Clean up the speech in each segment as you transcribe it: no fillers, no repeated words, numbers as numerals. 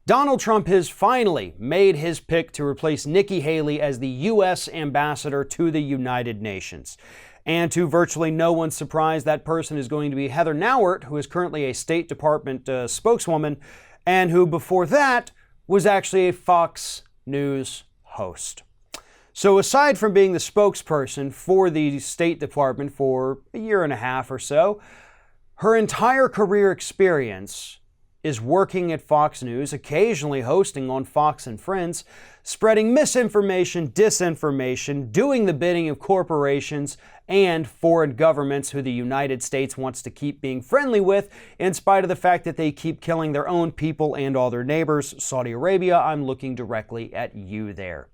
Donald Trump has finally made his pick to replace Nikki Haley as the U.S. ambassador to the United Nations. And to virtually no one's surprise, that person is going to be Heather Nauert, who is currently a State Department spokeswoman, and who before that was actually a Fox News host. So aside from being the spokesperson for the State Department for a year and a half or so, her entire career experience is working at Fox News, occasionally hosting on Fox and Friends, spreading misinformation, disinformation, doing the bidding of corporations and foreign governments who the United States wants to keep being friendly with, in spite of the fact that they keep killing their own people and all their neighbors. Saudi Arabia, I'm looking directly at you there.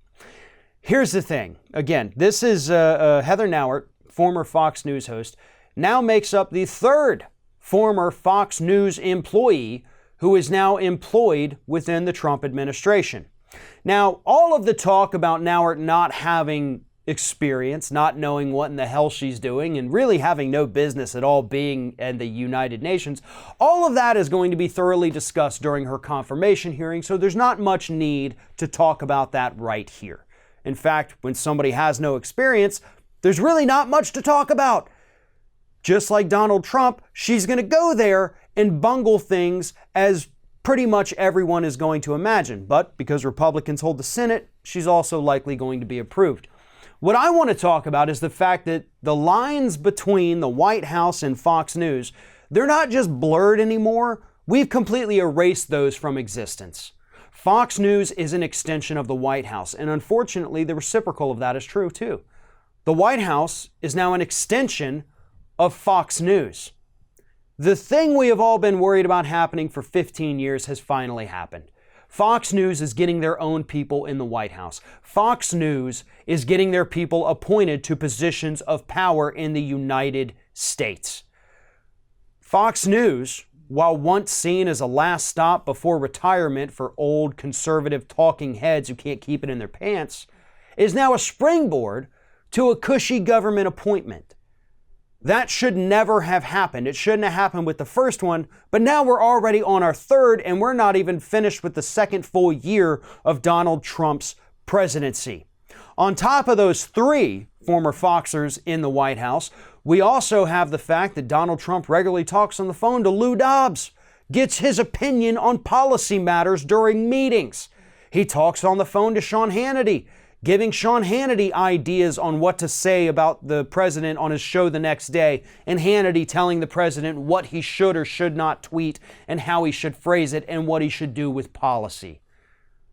Here's the thing. Again, this is Heather Nauert, former Fox News host, now makes up the third former Fox News employee who is now employed within the Trump administration. Now, all of the talk about Nauert not having experience, not knowing what in the hell she's doing, and really having no business at all being in the United Nations, all of that is going to be thoroughly discussed during her confirmation hearing, so there's not much need to talk about that right here. In fact, when somebody has no experience, there's really not much to talk about. Just like Donald Trump, she's going to go there and bungle things as pretty much everyone is going to imagine. But because Republicans hold the Senate, she's also likely going to be approved. What I want to talk about is the fact that the lines between the White House and Fox News, they're not just blurred anymore. We've completely erased those from existence. Fox News is an extension of the White House, and unfortunately, the reciprocal of that is true too. The White House is now an extension of Fox News. The thing we have all been worried about happening for 15 years has finally happened. Fox News is getting their own people in the White House. Fox News is getting their people appointed to positions of power in the United States. Fox News, while once seen as a last stop before retirement for old conservative talking heads who can't keep it in their pants, is now a springboard to a cushy government appointment. That should never have happened. It shouldn't have happened with the first one, but now we're already on our third, and we're not even finished with the second full year of Donald Trump's presidency. On top of those three former Foxers in the White House, we also have the fact that Donald Trump regularly talks on the phone to Lou Dobbs, gets his opinion on policy matters during meetings. He talks on the phone to Sean Hannity, giving Sean Hannity ideas on what to say about the president on his show the next day, and Hannity telling the president what he should or should not tweet and how he should phrase it and what he should do with policy.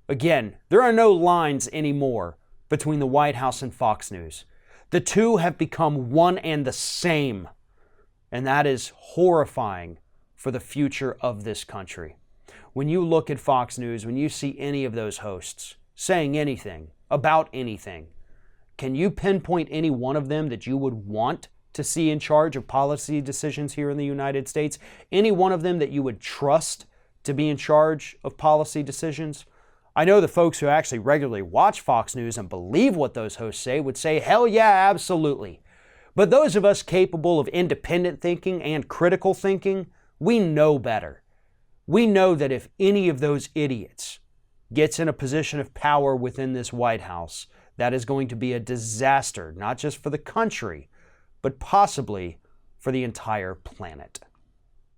Again, there are no lines anymore between the White House and Fox News. The two have become one and the same, and that is horrifying for the future of this country. When you look at Fox News, when you see any of those hosts saying anything about anything, can you pinpoint any one of them that you would want to see in charge of policy decisions here in the United States? Any one of them that you would trust to be in charge of policy decisions? I know the folks who actually regularly watch Fox News and believe what those hosts say would say, hell yeah, absolutely. But those of us capable of independent thinking and critical thinking, we know better. We know that if any of those idiots gets in a position of power within this White House, that is going to be a disaster, not just for the country, but possibly for the entire planet.